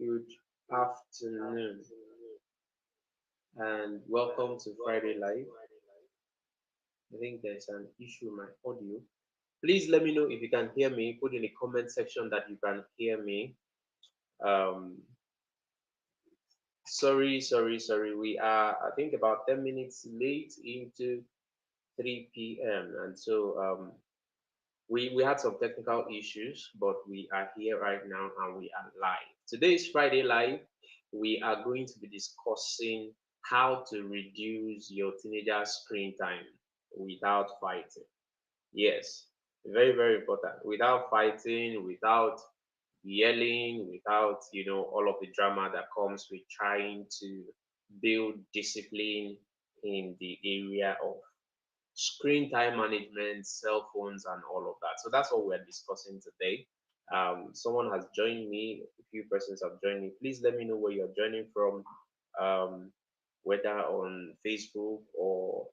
Good afternoon and welcome to Friday Live. I think there's an issue with my audio. Please let me know if you can hear me. Put in the comment section that you can hear me. Um, sorry. We are, I think, about 10 minutes late into 3 p.m. And so we had some technical issues, but we are here right now and we are live. Today is Friday Live. We are going to be discussing how to reduce your teenager screen time without fighting. Yes, very, very important. Without fighting, without yelling, without, all of the drama that comes with trying to build discipline in the area of screen time management, cell phones, and all of that. So that's what we're discussing today. Someone has joined me, a few persons have joined me. Please let me know where you're joining from, um, whether on Facebook or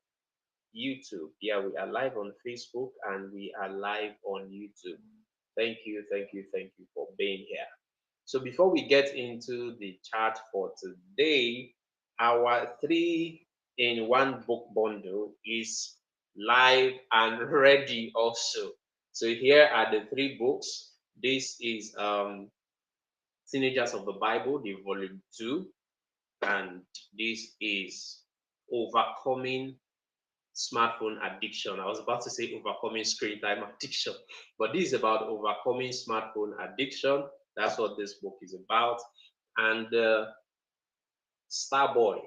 YouTube. Yeah, we are live on Facebook and we are live on YouTube. Thank you for being here. So before we get into the chat for today, our three-in-one book bundle is live and ready also. So here are the three books. This is Teenagers of the Bible, the volume 2, and this is Overcoming Smartphone Addiction. I was about to say overcoming screen time addiction, but this is about overcoming smartphone addiction. That's what this book is about. And Starboy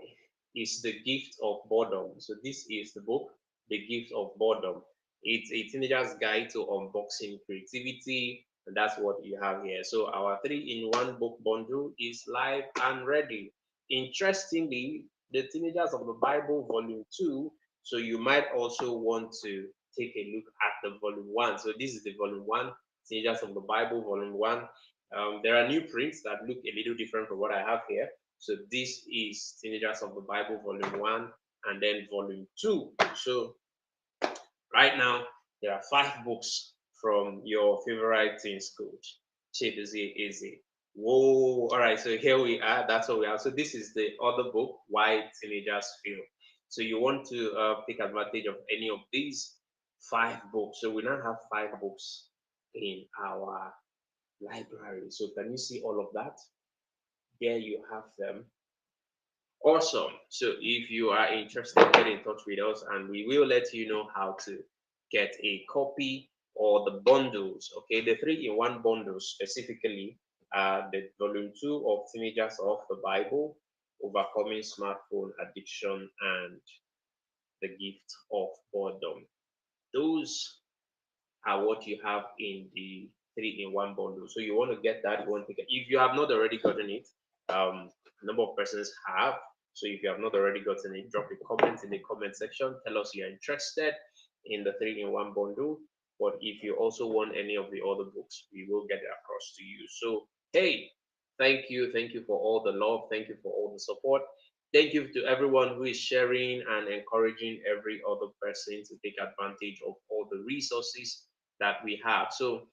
is the gift of boredom. So this is the book, The Gift of Boredom. It's a teenager's guide to unboxing creativity, and that's what you have here. So our three-in-one book bundle is live and ready. Interestingly, the Teenagers of the Bible Volume 2. So you might also want to take a look at the Volume 1. So this is the Volume 1, Teenagers of the Bible Volume 1. There are new prints that look a little different from what I have here. So this is Teenagers of the Bible Volume 1 and then Volume 2. So right now, there are 5 books from your favorite teens coach, Chidozie Eze. Whoa, all right, so here we are. That's what we have. So this is the other book, Why Teenagers Fail. So you want to take advantage of any of these 5 books. So we now have 5 books in our library. So can you see all of that? There you have them. Awesome. So if you are interested, get in touch with us and we will let you know how to get a copy or the bundles. Okay, the three-in-one bundles specifically, the volume 2 of Teenagers of the Bible, Overcoming Smartphone Addiction, and The Gift of Boredom. Those are what you have in the three-in-one bundle. So you want to get that, you want to get, if you have not already gotten it, a number of persons have. So if you have not already gotten it, drop a comment in the comment section. Tell us you're interested in the three-in-one bundle. But if you also want any of the other books, we will get it across to you. So, hey, thank you. Thank you for all the love. Thank you for all the support. Thank you to everyone who is sharing and encouraging every other person to take advantage of all the resources that we have. So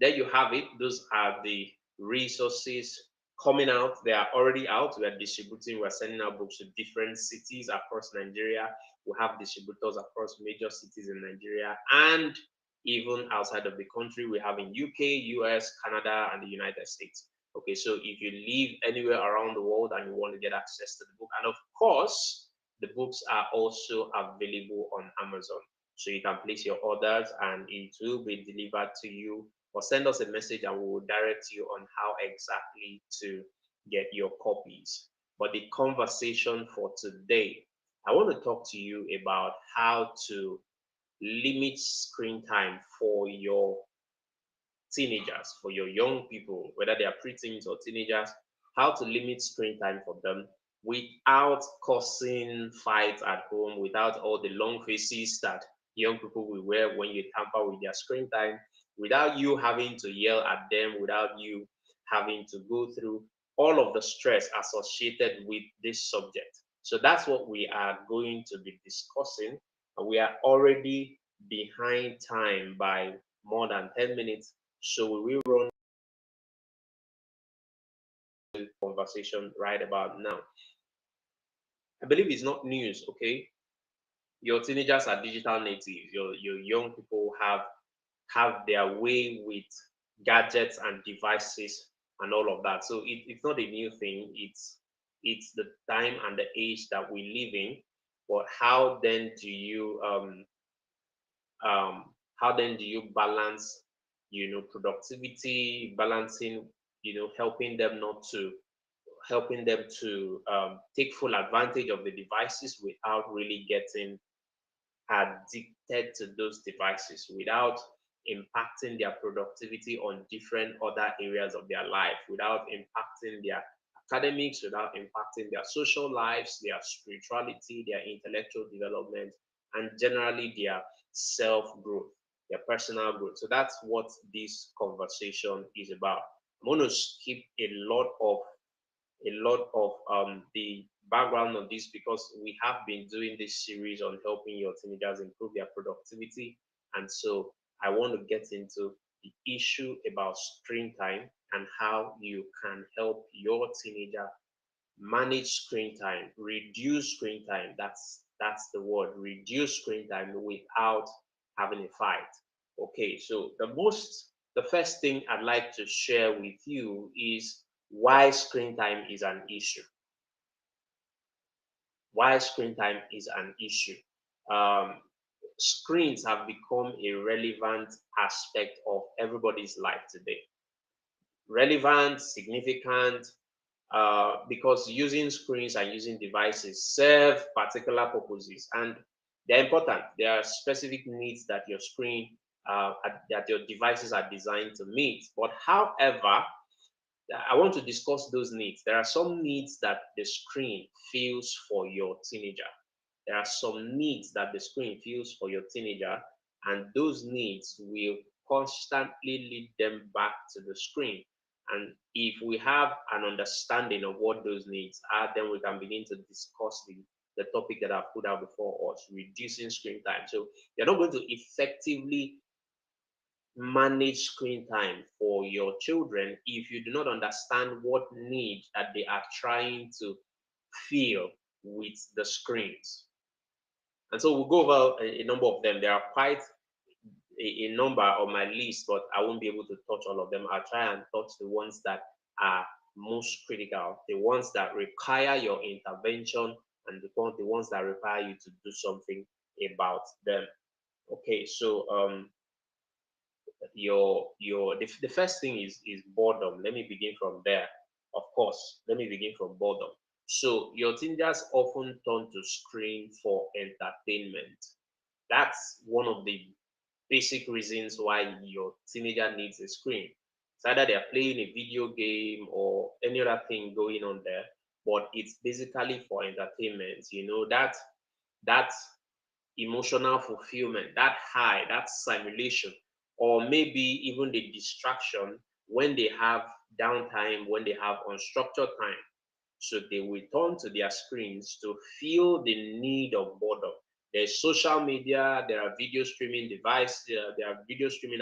there you have it. Those are the resources coming out. They are already out. We are distributing, we're sending out books to different cities across Nigeria. We have distributors across major cities in Nigeria and even outside of the country. We have in UK, US, Canada, and the United States. Okay, so if you live anywhere around the world and you want to get access to the book, and of course, the books are also available on Amazon. So you can place your orders and it will be delivered to you, or send us a message and we will direct you on how exactly to get your copies. But the conversation for today, I want to talk to you about how to limit screen time for your teenagers, for your young people, whether they are preteens or teenagers, how to limit screen time for them without causing fights at home, without all the long faces that young people will wear when you tamper with their screen time, without you having to yell at them, without you having to go through all of the stress associated with this subject. So that's what we are going to be discussing. We are already behind time by more than 10 minutes. So we will run conversation right about now. I believe it's not news, okay? Your teenagers are digital natives. Your young people have their way with gadgets and devices and all of that. So it's not a new thing. It's the time and the age that we live in. But um, how then do you balance, productivity, balancing, helping them to take full advantage of the devices without really getting addicted to those devices, without impacting their productivity on different other areas of their life, without impacting their academics, without impacting their social lives, their spirituality, their intellectual development, and generally their self growth, their personal growth. So that's what this conversation is about. I'm going to skip a lot of the background on this because we have been doing this series on helping your teenagers improve their productivity. And so I want to get into the issue about screen time and how you can help your teenager manage screen time, reduce screen time. That's the word, reduce screen time without having a fight. Okay, so the first thing I'd like to share with you is why screen time is an issue. Why screen time is an issue. Um, Screens have become a relevant aspect of everybody's life today. Relevant, significant, because using screens and using devices serve particular purposes and they're important. There are specific needs that that your devices are designed to meet. But however, I want to discuss those needs. There are some needs that the screen feels for your teenager. There are some needs that the screen feels for your teenager, and those needs will constantly lead them back to the screen. And if we have an understanding of what those needs are, then we can begin to discuss the topic that I've put out before us, reducing screen time. So you're not going to effectively manage screen time for your children if you do not understand what need that they are trying to fill with the screens. And so we'll go over a number of them. There are quite a number on my list, but I won't be able to touch all of them. I'll try and touch the ones that are most critical, the ones that require your intervention, and the ones that require you to do something about them. Okay, so the first thing is boredom. Let me begin from there. Of course, let me begin from boredom. So your teenagers often turn to screen for entertainment. That's one of the basic reasons why your teenager needs a screen. It's either they're playing a video game or any other thing going on there, but it's basically for entertainment. That emotional fulfillment, that high, that simulation, or maybe even the distraction when they have downtime, when they have unstructured time. So they will turn to their screens to feel the need of boredom. There's social media, there are video streaming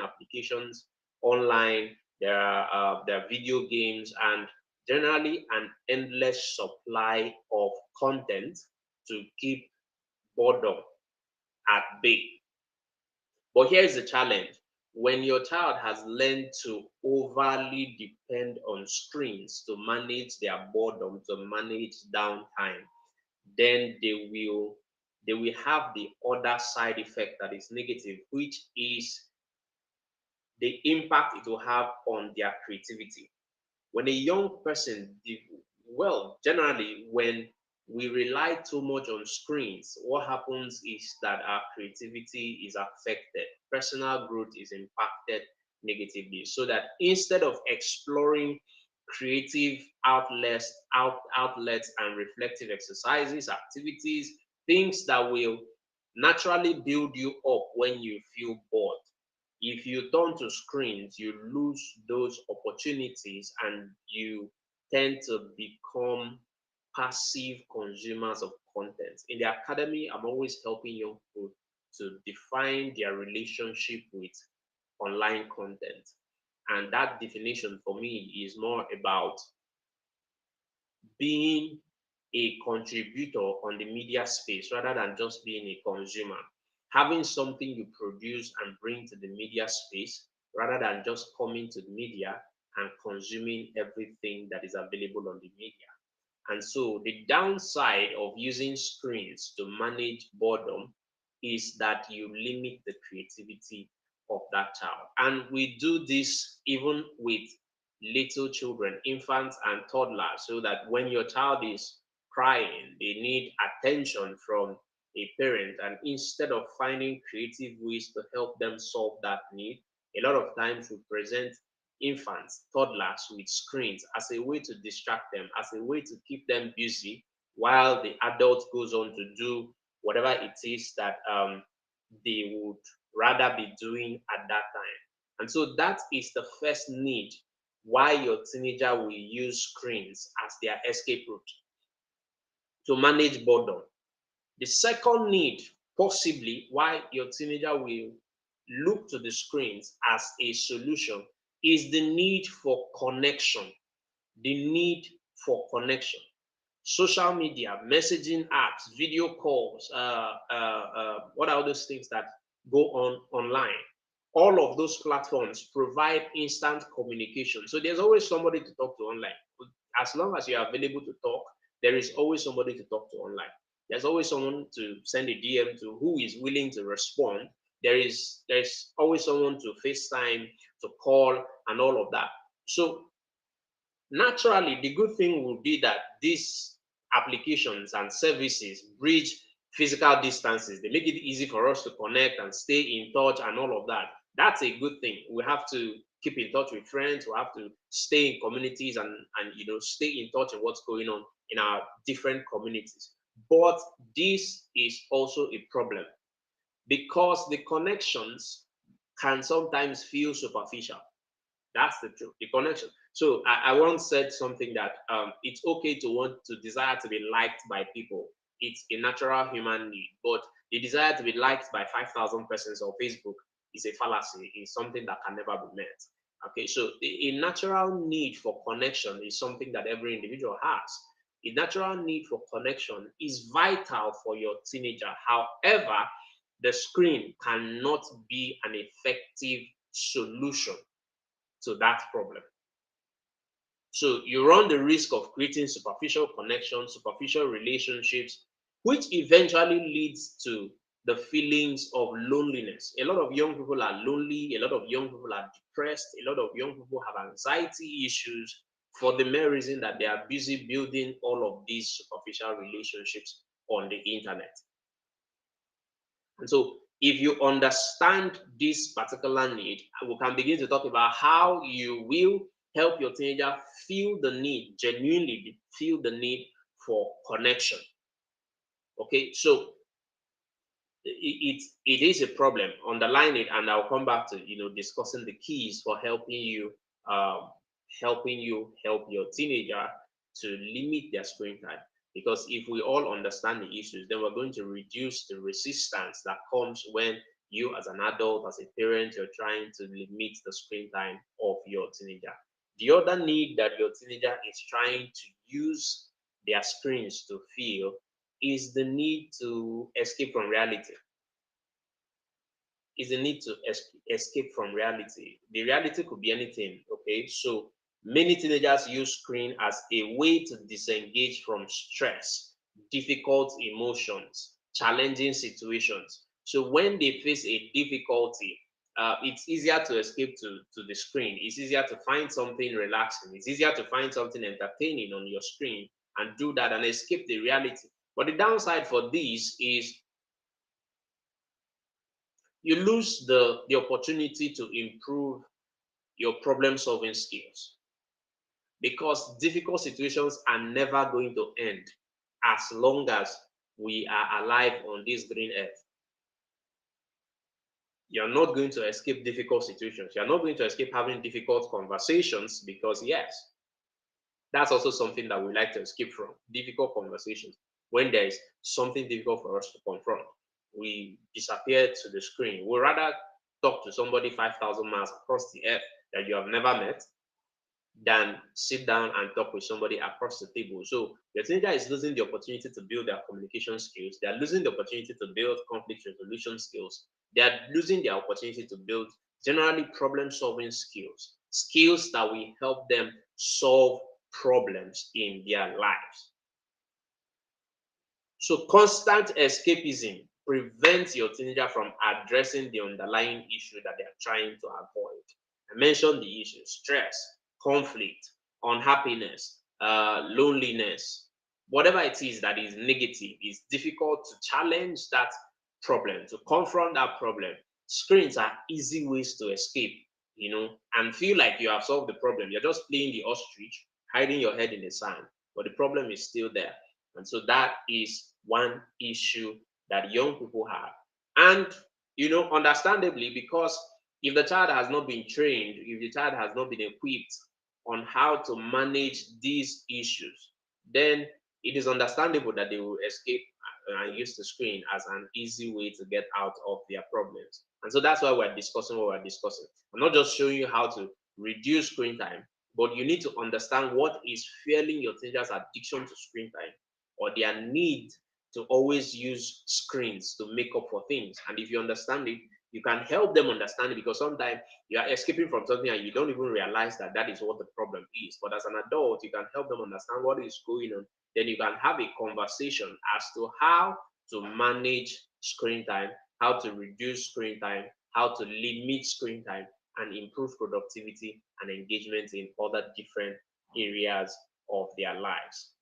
applications online, there are video games, and generally an endless supply of content to keep boredom at bay. But here's the challenge. When your child has learned to overly depend on screens to manage their boredom, to manage downtime, then they will have the other side effect that is negative, which is the impact it will have on their creativity. When a young person, well, generally, when we rely too much on screens, what happens is that our creativity is affected, personal growth is impacted negatively. So that instead of exploring creative outlets and reflective exercises, activities, things that will naturally build you up when you feel bored, if you turn to screens, you lose those opportunities and you tend to become passive consumers of content. In the academy, I'm always helping young people to define their relationship with online content. And that definition for me is more about being a contributor on the media space rather than just being a consumer. Having something you produce and bring to the media space rather than just coming to the media and consuming everything that is available on the media. And so the downside of using screens to manage boredom is that you limit the creativity of that child. And we do this even with little children, infants and toddlers, so that when your child is crying, they need attention from a parent. And instead of finding creative ways to help them solve that need, a lot of times we present infants, toddlers with screens as a way to distract them, as a way to keep them busy while the adult goes on to do whatever it is that they would rather be doing at that time. And so that is the first need why your teenager will use screens as their escape route to manage boredom. The second need, possibly, why your teenager will look to the screens as a solution is the need for connection. The need for connection. Social media, messaging apps, video calls, what are those things that go on online? All of those platforms provide instant communication. So there's always somebody to talk to online. As long as you're available to talk, there is always somebody to talk to online. There's always someone to send a DM to who is willing to respond. There's always someone to FaceTime, to call, and all of that. So naturally, the good thing will be that these applications and services bridge physical distances. They make it easy for us to connect and stay in touch and all of that. That's a good thing. We have to keep in touch with friends. We have to stay in communities and stay in touch with what's going on in our different communities. But this is also a problem because the connections can sometimes feel superficial. That's the truth, the connection. So I once said something that it's okay to want to desire to be liked by people. It's a natural human need, but the desire to be liked by 5,000 persons on Facebook is a fallacy. It's something that can never be met. Okay, so a natural need for connection is something that every individual has. A natural need for connection is vital for your teenager. However, the screen cannot be an effective solution to that problem. So you run the risk of creating superficial connections, superficial relationships, which eventually leads to the feelings of loneliness. A lot of young people are lonely, a lot of young people are depressed, a lot of young people have anxiety issues for the mere reason that they are busy building all of these superficial relationships on the internet. And so if you understand this particular need, we can begin to talk about how you will help your teenager feel the need, genuinely feel the need for connection. Okay, so it is a problem. Underline it, and I'll come back to discussing the keys for helping you help your teenager to limit their screen time. Because if we all understand the issues, then we're going to reduce the resistance that comes when you, as an adult, as a parent, you're trying to limit the screen time of your teenager. The other need that your teenager is trying to use their screens to feel is the need to escape from reality. Is the need to escape from reality. The reality could be anything, okay? So many teenagers use screen as a way to disengage from stress, difficult emotions, challenging situations. So when they face a difficulty, it's easier to escape to the screen. It's easier to find something relaxing. It's easier to find something entertaining on your screen and do that and escape the reality. But the downside for this is you lose the opportunity to improve your problem solving skills because difficult situations are never going to end as long as we are alive on this green earth. You're not going to escape difficult situations. You're not going to escape having difficult conversations because, yes, that's also something that we like to escape from, difficult conversations. When there is something difficult for us to confront, we disappear to the screen. We'd rather talk to somebody 5,000 miles across the earth that you have never met than sit down and talk with somebody across the table. So your teenager is losing the opportunity to build their communication skills. They are losing the opportunity to build conflict resolution skills. They are losing the opportunity to build generally problem solving skills, skills that will help them solve problems in their lives. So constant escapism prevents your teenager from addressing the underlying issue that they are trying to avoid. I mentioned the issues: stress, conflict, unhappiness, loneliness, whatever it is that is negative. It's difficult to challenge that problem, to confront that problem. Screens are easy ways to escape, and feel like you have solved the problem. You're just playing the ostrich, hiding your head in the sand, but the problem is still there. And so that is one issue that young people have. And, understandably, because if the child has not been trained, if the child has not been equipped on how to manage these issues, then it is understandable that they will escape and use the screen as an easy way to get out of their problems. And so that's why we're discussing what we're discussing. I'm not just showing you how to reduce screen time, but you need to understand what is fueling your teenagers' addiction to screen time, or their need to always use screens to make up for things. And if you understand it, you can help them understand it, because sometimes you are escaping from something and you don't even realize that that is what the problem is. But as an adult, you can help them understand what is going on. Then you can have a conversation as to how to manage screen time, how to reduce screen time, how to limit screen time, and improve productivity and engagement in other different areas of their lives.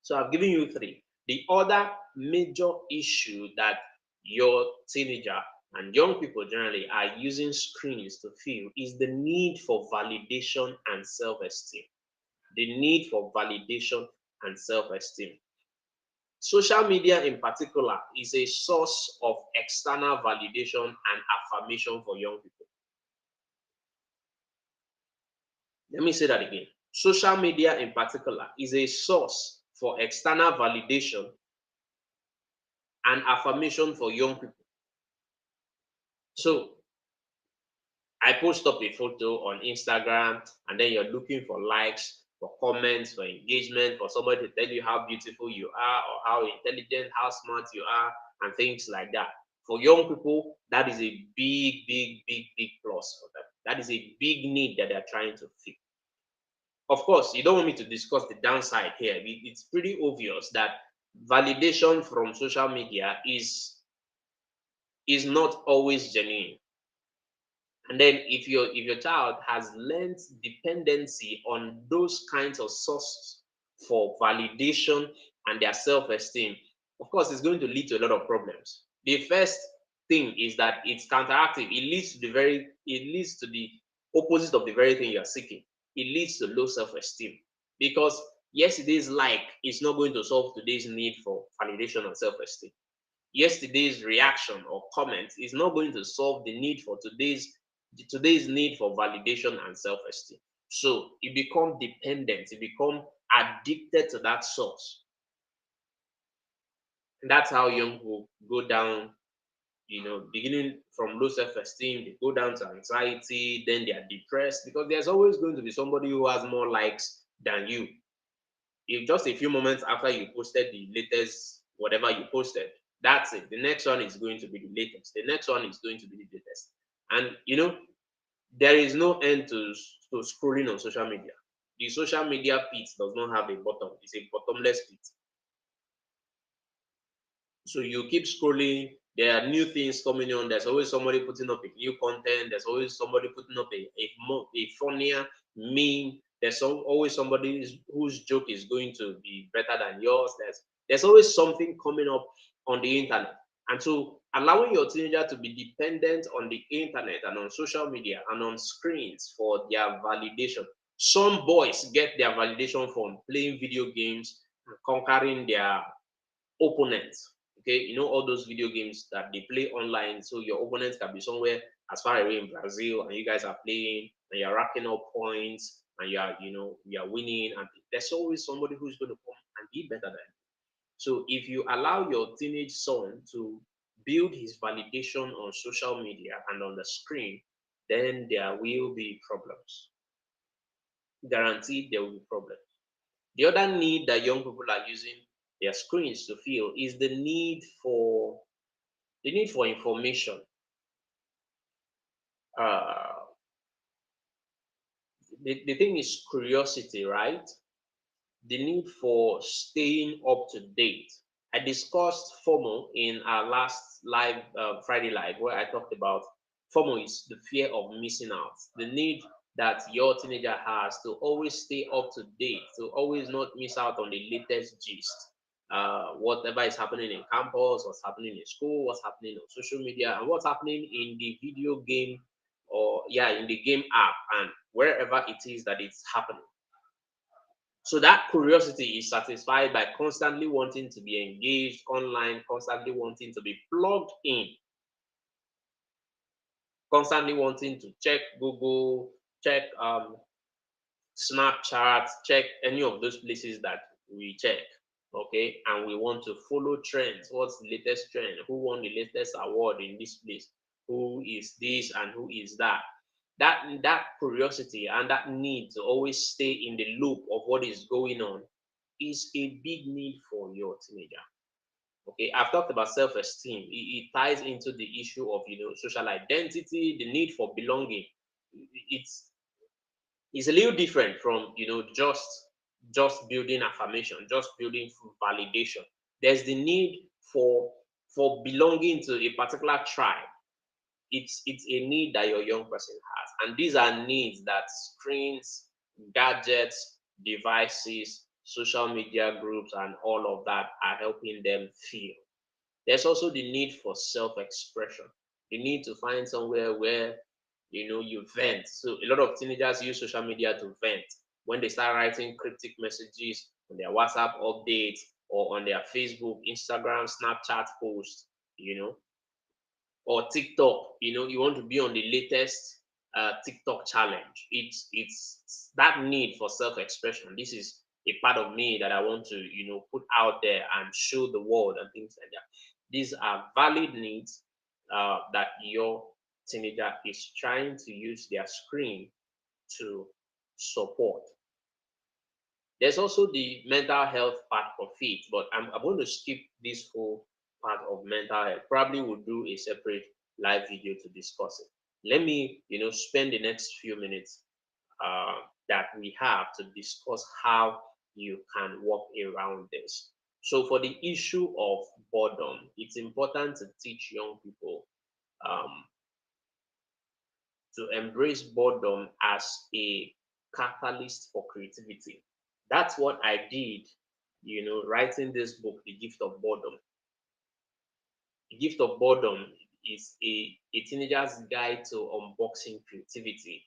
So I've given you three. The other major issue that your teenager and young people generally are using screens to feel is the need for validation and self esteem. The need for validation and self esteem. Social media, in particular, is a source of external validation and affirmation for young people. Let me say that again. Social media, in particular, is a source for external validation and affirmation for young people. So I post up a photo on Instagram, and then you're looking for likes, for comments, for engagement, for somebody to tell you how beautiful you are, or how intelligent, how smart you are, and things like that. For young people, that is a big, big, big, big plus for them. That is a big need that they're trying to fill. Of course, you don't want me to discuss the downside here. It's pretty obvious that validation from social media is not always genuine. And then if your child has learned dependency on those kinds of sources for validation and their self-esteem, of course, it's going to lead to a lot of problems. The first thing is that it's counteractive. It leads to the opposite of the very thing you're seeking. It leads to low self-esteem, because yesterday's like is not going to solve today's need for validation and self-esteem. Yesterday's reaction or comment is not going to solve the need for today's need for validation and self-esteem. So you become dependent, you become addicted to that source. And that's how young people go down, beginning from low self-esteem, they go down to anxiety, then they are depressed, because there's always going to be somebody who has more likes than you. If just a few moments after you posted the latest whatever you posted, that's it. The next one is going to be the latest. The next one is going to be the latest. And there is no end to scrolling on social media. The social media pit does not have a bottom. It's a bottomless pit. So you keep scrolling. There are new things coming on. There's always somebody putting up a new content. There's always somebody putting up a funnier meme. There's always somebody whose joke is going to be better than yours. There's always something coming up on the internet. And so allowing your teenager to be dependent on the internet and on social media and on screens for their validation. Some boys get their validation from playing video games and conquering their opponents. Okay, all those video games that they play online. So your opponents can be somewhere as far away in Brazil, and you guys are playing, and you're racking up points, and you're winning, and there's always somebody who's going to come and be better than you. So if you allow your teenage son to build his validation on social media and on the screen, then there will be problems. guaranteed there will be problems. The other need that young people are using their screens to fill is the need for information. Uh, the thing is curiosity, right? The need for staying up to date. I discussed FOMO in our last live Friday live, where I talked about FOMO is the fear of missing out, the need that your teenager has to always stay up to date, to always not miss out on the latest gist. Whatever is happening in campus, what's happening in school, what's happening on social media, and what's happening in the video game or in the game app and wherever it is that it's happening. So that curiosity is satisfied by constantly wanting to be engaged online, constantly wanting to be plugged in, constantly wanting to check Google, check Snapchat, check any of those places that we check. Okay, and we want to follow trends. What's the latest trend? Who won the latest award in this place? Who is this and who is that? That curiosity and that need to always stay in the loop of what is going on is a big need for your teenager. Okay, I've talked about self-esteem. It ties into the issue of social identity, the need for belonging. It's it's a little different from just building affirmation, just building validation. There's the need for belonging to a particular tribe. It's a need that your young person has, and these are needs that screens, gadgets, devices, social media groups, and all of that are helping them feel. There's also the need for self-expression. You need to find somewhere where you vent. So a lot of teenagers use social media to vent when they start writing cryptic messages on their WhatsApp updates or on their Facebook, Instagram, Snapchat posts, you know, or TikTok. You want to be on the latest TikTok challenge. It's that need for self-expression. This is a part of me that I want to put out there and show the world and things like that. These are valid needs that your teenager is trying to use their screen to support. There's also the mental health part of it, but I'm going to skip this whole part of mental health. Probably we'll do a separate live video to discuss it. Let me, spend the next few minutes that we have to discuss how you can work around this. So, for the issue of boredom, it's important to teach young people um, to embrace boredom as a catalyst for creativity. That's what I did, writing this book, The Gift of Boredom. The Gift of Boredom is a teenager's guide to unboxing creativity.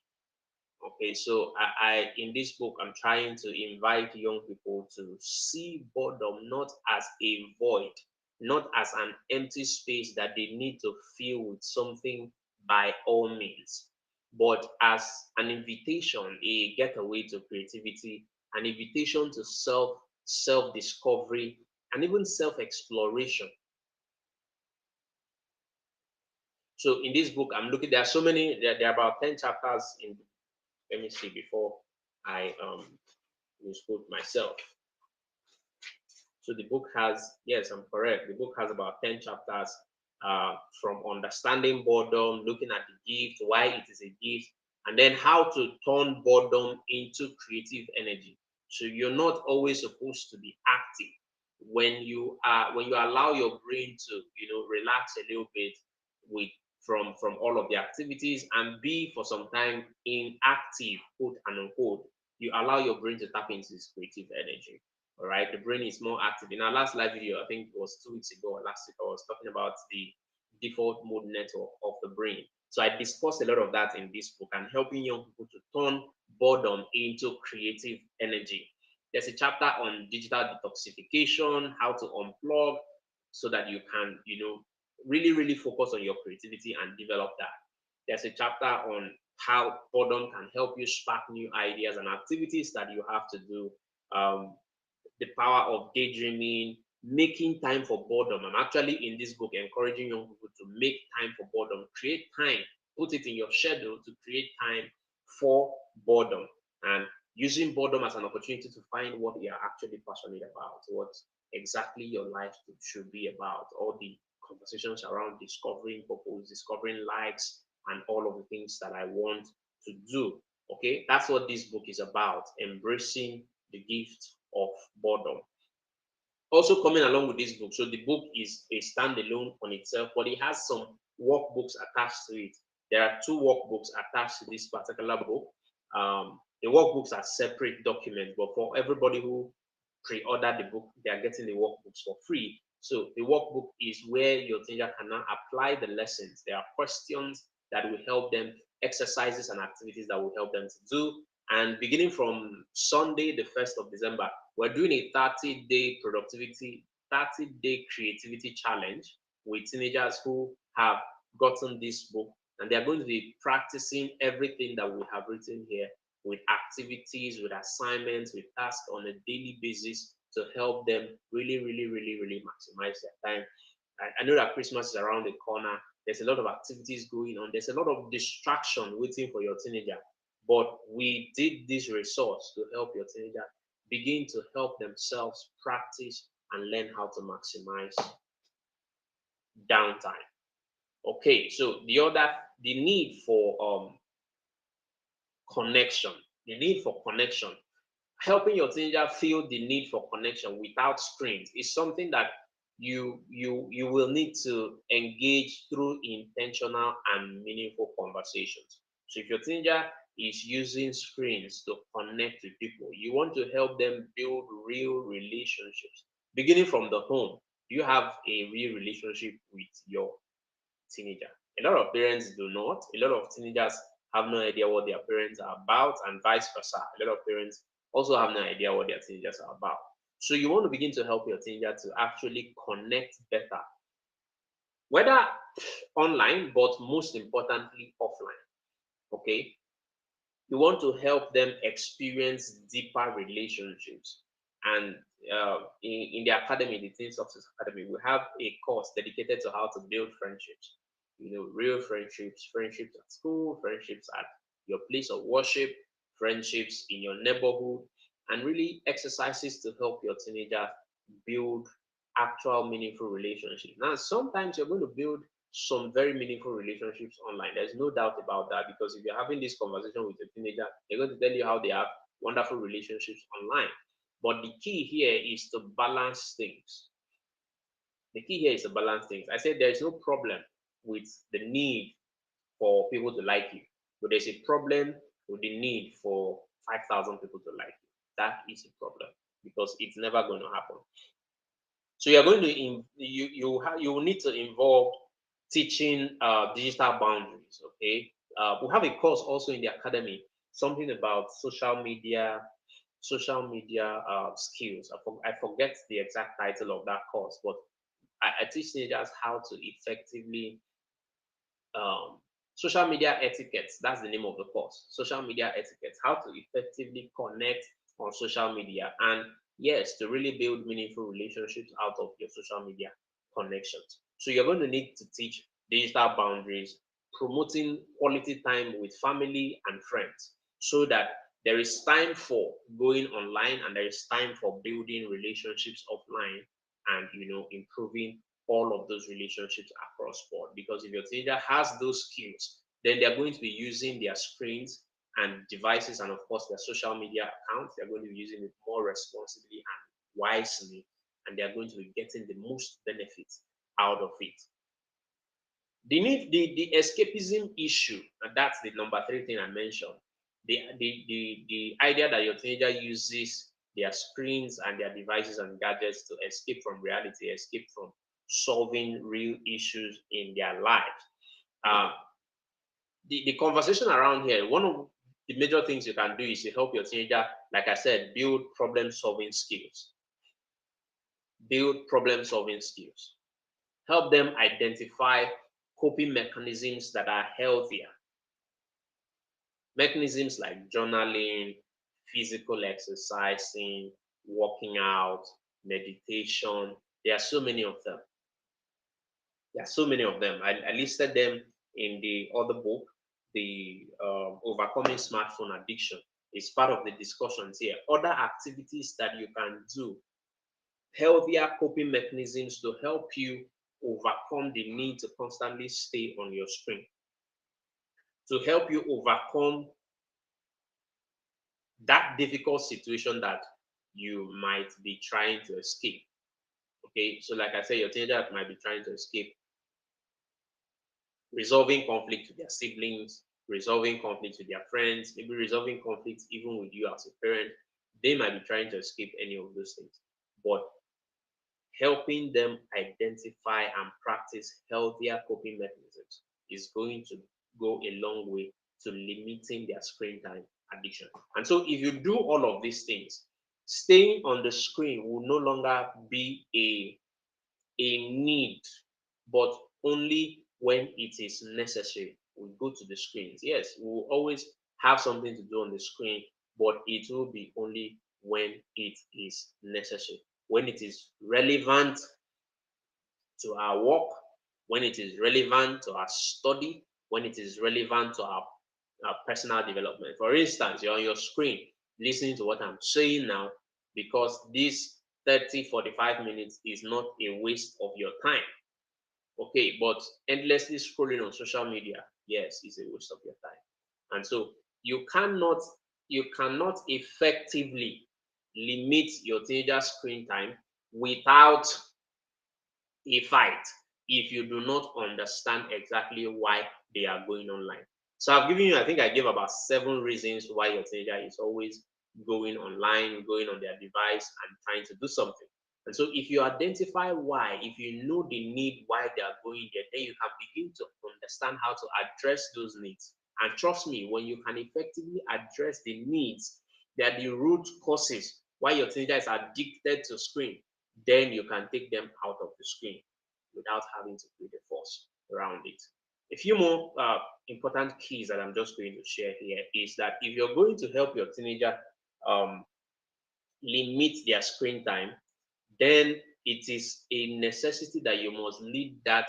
Okay, so I in this book, I'm trying to invite young people to see boredom not as a void, not as an empty space that they need to fill with something by all means, but as an invitation, a getaway to creativity, an invitation to self discovery, and even self exploration. So in this book, I'm looking. There are so many. There are about 10 chapters in. Let me see before I misquote myself. So the book has, yes, I'm correct. The book has about 10 chapters, from understanding boredom, looking at the gift, why it is a gift, and then how to turn boredom into creative energy. So you're not always supposed to be active. When you allow your brain to relax a little bit with from all of the activities and be for some time inactive, quote and unquote, you allow your brain to tap into this creative energy. All right, the brain is more active. In our last live video, I think it was 2 weeks ago or last week, I was talking about the default mode network of the brain. So I discussed a lot of that in this book and helping young people to turn boredom into creative energy. There's a chapter on digital detoxification, how to unplug so that you can, really, really focus on your creativity and develop that. There's a chapter on how boredom can help you spark new ideas and activities that you have to do. The power of daydreaming, making time for boredom. I'm actually in this book encouraging young people to make time for boredom, create time, put it in your schedule to create time for boredom. And using boredom as an opportunity to find what you are actually passionate about, what exactly your life should be about, all the conversations around discovering purpose, discovering likes, and all of the things that I want to do. Okay, that's what this book is about, embracing the gift of boredom. Also coming along with this book, so the book is a standalone on itself, but it has some workbooks attached to it. There are two workbooks attached to this particular book. The workbooks are separate documents, but for everybody who pre-order the book, they are getting the workbooks for free. So the workbook is where your teenager can now apply the lessons. There are questions that will help them, exercises and activities that will help them to do. And beginning from Sunday, the 1st of December, we're doing a 30-day productivity, 30-day creativity challenge with teenagers who have gotten this book. And they're going to be practicing everything that we have written here with activities, with assignments, with tasks on a daily basis to help them really, really, really, really maximize their time. I know that Christmas is around the corner. There's a lot of activities going on. There's a lot of distraction waiting for your teenager. But we did this resource to help your teenager begin to help themselves practice and learn how to maximize downtime. Okay, so the need for connection, the need for connection, helping your teenager feel the need for connection without screens is something that you will need to engage through intentional and meaningful conversations. So if your teenager is using screens to connect with people, you want to help them build real relationships beginning from the home. You have a real relationship with your teenager. A lot of parents do not. A lot of teenagers have no idea what their parents are about, and vice versa. A lot of parents also have no idea what their teenagers are about. So you want to begin to help your teenager to actually connect better, whether online, but most importantly, offline. Okay. You want to help them experience deeper relationships. And in the academy, the Teen Success Academy, we have a course dedicated to how to build friendships. You know, real friendships, friendships at school, friendships at your place of worship, friendships in your neighborhood, and really exercises to help your teenager build actual meaningful relationships. Now, sometimes you're going to build some very meaningful relationships online. There's no doubt about that, because if you're having this conversation with a teenager, they're going to tell you how they have wonderful relationships online. But the key here is to balance things. The key here is to balance things. I said there's no problem with the need for people to like you, but there's a problem with the need for 5,000 people to like you. That is a problem, because it's never going to happen. So you're going to you will need to involve teaching digital boundaries. Okay, we have a course also in the academy, something about social media skills. I forget the exact title of that course, but I teach teenagers how to effectively um, social media etiquettes. That's the name of the course. Social media etiquettes. How to effectively connect on social media, and yes, to really build meaningful relationships out of your social media connections. So you're going to need to teach digital boundaries, promoting quality time with family and friends, so that there is time for going online and there is time for building relationships offline, and improving all of those relationships across board. Because if your teenager has those skills, then they're going to be using their screens and devices, and of course their social media accounts. They're going to be using it more responsibly and wisely, and they're going to be getting the most benefits out of it. The escapism issue, and that's the number three thing I mentioned. The idea that your teenager uses their screens and their devices and gadgets to escape from reality, escape from solving real issues in their lives. Uh, the conversation around here, one of the major things you can do is to help your teenager, like I said, build problem solving skills. Build problem solving skills. Help them identify coping mechanisms that are healthier. Mechanisms like journaling, physical exercising, working out, meditation. There are so many of them. There are so many of them. I listed them in the other book, the Overcoming Smartphone Addiction. It's part of the discussions here. Other activities that you can do, healthier coping mechanisms to help you overcome the need to constantly stay on your screen, to help you overcome that difficult situation that you might be trying to escape. Okay, so like I said, your teenager might be trying to escape resolving conflict with their siblings, resolving conflicts with their friends, maybe resolving conflicts even with you as a parent. They might be trying to escape any of those things. But helping them identify and practice healthier coping mechanisms is going to go a long way to limiting their screen time addiction. And so, if you do all of these things, staying on the screen will no longer be a need, but only when it is necessary. We go to the screens. Yes, we will always have something to do on the screen, but it will be only when it is necessary, when it is relevant to our work, when it is relevant to our study, when it is relevant to our personal development. For instance, you're on your screen listening to what I'm saying now because this 30-45 minutes is not a waste of your time. Okay, but endlessly scrolling on social media, yes, is a waste of your time. And so you cannot effectively limit your teenager screen time without a fight if you do not understand exactly why they are going online. So I've given you, I think I gave about 7 reasons why your teenager is always going online, going on their device and trying to do something. And so if you identify why, if you know the need why they are going there, then you can begin to understand how to address those needs. And trust me, when you can effectively address the needs, that the root causes why your teenager is addicted to screen, then you can take them out of the screen without having to create a force around it. A few more important keys that I'm just going to share here is that if you're going to help your teenager um, limit their screen time, then it is a necessity that you must lead that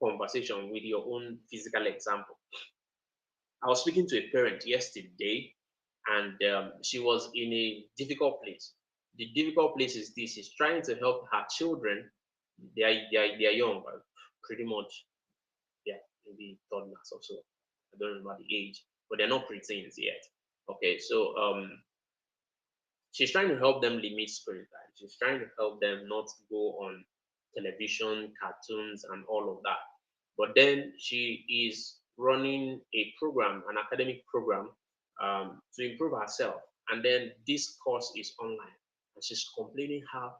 conversation with your own physical example. I was speaking to a parent yesterday, and she was in a difficult place. The difficult place is this: she's trying to help her children. They are young, pretty much. Yeah, maybe toddlers or so. I don't remember the age, but they're not preteens yet. Okay, so she's trying to help them limit screen time. She's trying to help them not go on television, cartoons, and all of that. But then she is running a program, an academic program, to improve herself. And then this course is online. And she's complaining how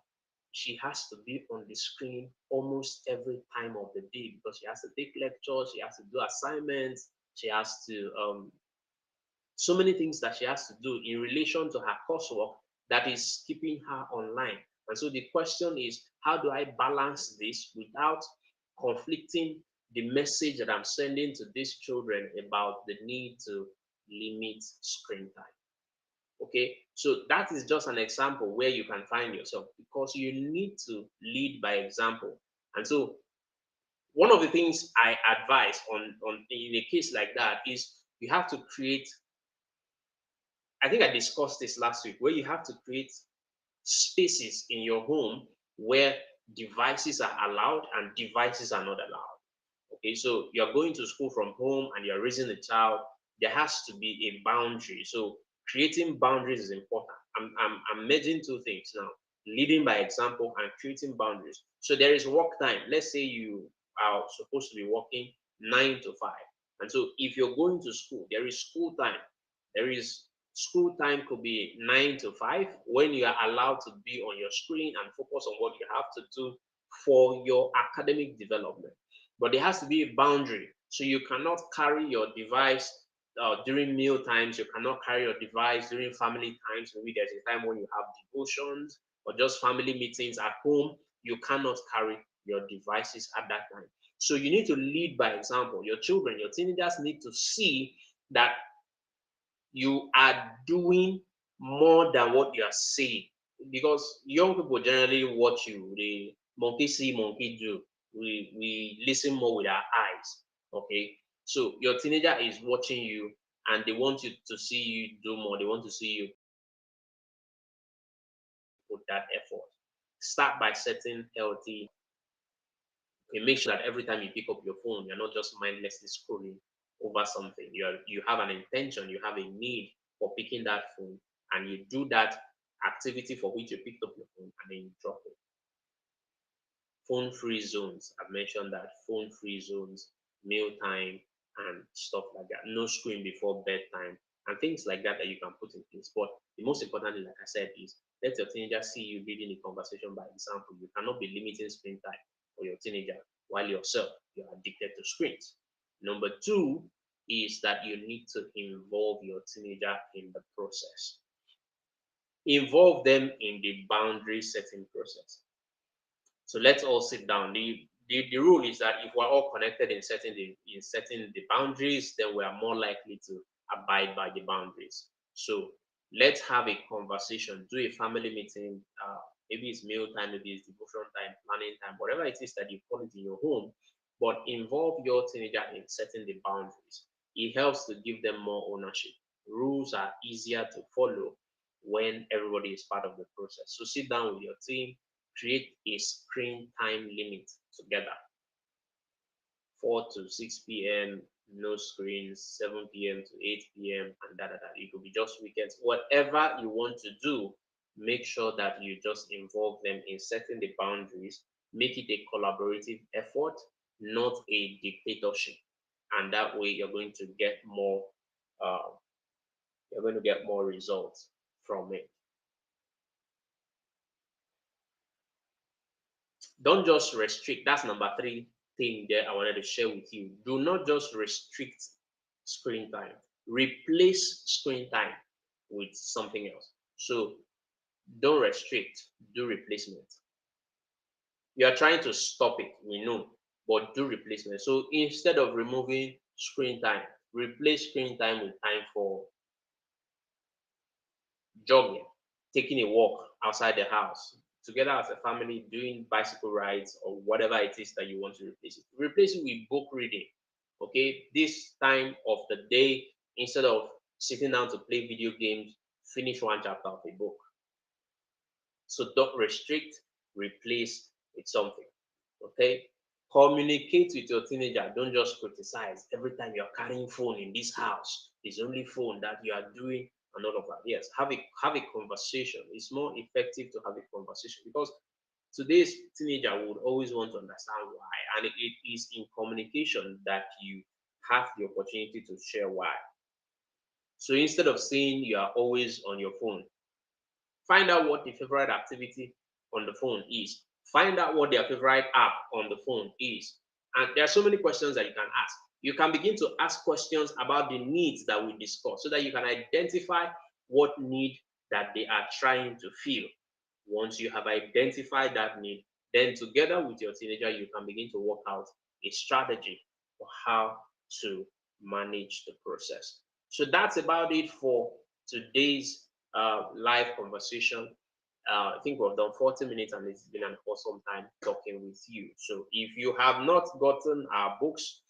she has to be on the screen almost every time of the day because she has to take lectures, she has to do assignments, she has to so many things that she has to do in relation to her coursework that is keeping her online. And so the question is, how do I balance this without conflicting the message that I'm sending to these children about the need to limit screen time? Okay, so that is just an example where you can find yourself because you need to lead by example. And so one of the things I advise on in a case like that is you have to create, I think I discussed this last week, where you have to create spaces in your home where devices are allowed and devices are not allowed. Okay, so you're going to school from home and you're raising a child, there has to be a boundary. So creating boundaries is important. I'm merging two things now: leading by example and creating boundaries. So there is work time. Let's say you are supposed to be working 9 to 5. And so if you're going to school, there is school time. There is school time could be 9 to 5 when you are allowed to be on your screen and focus on what you have to do for your academic development. But there has to be a boundary. So you cannot carry your device during meal times. You cannot carry your device during family times. Maybe there's a time when you have devotions or just family meetings at home. You cannot carry your devices at that time. So you need to lead by example. Your children, your teenagers need to see that you are doing more than what you are saying. Because young people generally watch you. They monkey see, monkey do. We listen more with our eyes. Okay. So your teenager is watching you and they want you to see you do more. They want to see you put that effort. Start by setting healthy. Okay, make sure that every time you pick up your phone, you're not just mindlessly scrolling over something. You have an intention, you have a need for picking that phone, and you do that activity for which you picked up your phone, and then you drop it. Phone-free zones. I've mentioned that phone-free zones, mealtime, and stuff like that. No screen before bedtime, and things like that that you can put in place. But the most important thing, like I said, is let your teenager see you leading the conversation by example. You cannot be limiting screen time for your teenager while yourself you're addicted to screens. Number two is that you need to involve your teenager in the process. Involve them in the boundary setting process. So let's all sit down. The rule is that if we're all connected in setting the boundaries, then we are more likely to abide by the boundaries. So let's have a conversation, do a family meeting. Maybe it's meal time, maybe it's devotion time, planning time, whatever it is that you call it in your home. But involve your teenager in setting the boundaries. It helps to give them more ownership. Rules are easier to follow when everybody is part of the process. So sit down with your team, create a screen time limit together. 4 to 6 p.m., no screens, 7 p.m. to 8 p.m., and that. It could be just weekends. Whatever you want to do, make sure that you just involve them in setting the boundaries. Make it a collaborative effort, not a dictatorship. And that way uh, you're going to get more results from it. Don't just restrict. That's number three thing there I wanted to share with you. Do not just restrict screen time. Replace screen time with something else. So don't restrict, do replacement. You are trying to stop it, we know, but do replacement. So instead of removing screen time, replace screen time with time for jogging, taking a walk outside the house, together as a family, doing bicycle rides or whatever it is that you want to replace it. Replace it with book reading. Okay, this time of the day, instead of sitting down to play video games, finish one chapter of a book. So don't restrict, replace with something. Okay, communicate with your teenager. Don't just criticize every time you're carrying phone in this house. It's only phone that you are doing and all of that. Yes, have a conversation. It's more effective to have a conversation because today's teenager would always want to understand why, and it is in communication that you have the opportunity to share why. So instead of saying you are always on your phone, find out what the favorite activity on the phone is. Find out what their favorite app on the phone is. And there are so many questions that you can ask. You can begin to ask questions about the needs that we discuss so that you can identify what need that they are trying to fill. Once you have identified that need, then together with your teenager, you can begin to work out a strategy for how to manage the process. So that's about it for today's live conversation. I think we've done 40 minutes and it's been an awesome time talking with you. So if you have not gotten our books,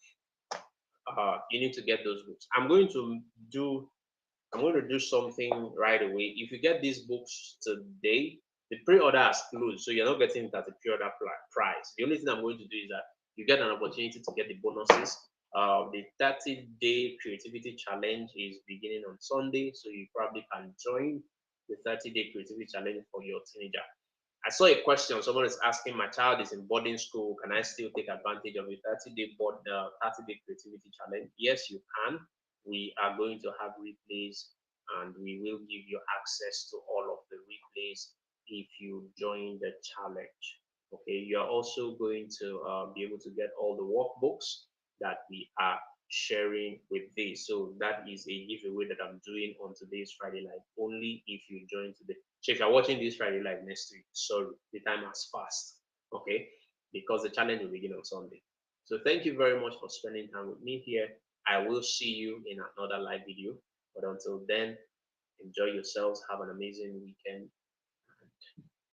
you need to get those books. I'm going to do something right away. If you get these books today, the pre-order has closed, so you're not getting it at the pre-order price. The only thing I'm going to do is that you get an opportunity to get the bonuses. The 30-day creativity challenge is beginning on Sunday, so you probably can join the 30-day creativity challenge for your teenager. I saw a question. Someone is asking, my child is in boarding school. Can I still take advantage of the 30-day creativity challenge? Yes, you can. We are going to have replays and we will give you access to all of the replays if you join the challenge. Okay, you are also going to be able to get all the workbooks that we are sharing with this. So that is a giveaway that I'm doing on today's Friday Live, only if you join today. So if you're watching this Friday Live next week, sorry, the time has passed. Okay, because the challenge will begin on Sunday. So thank you very much for spending time with me here. I will see you in another live video. But until then, enjoy yourselves. Have an amazing weekend.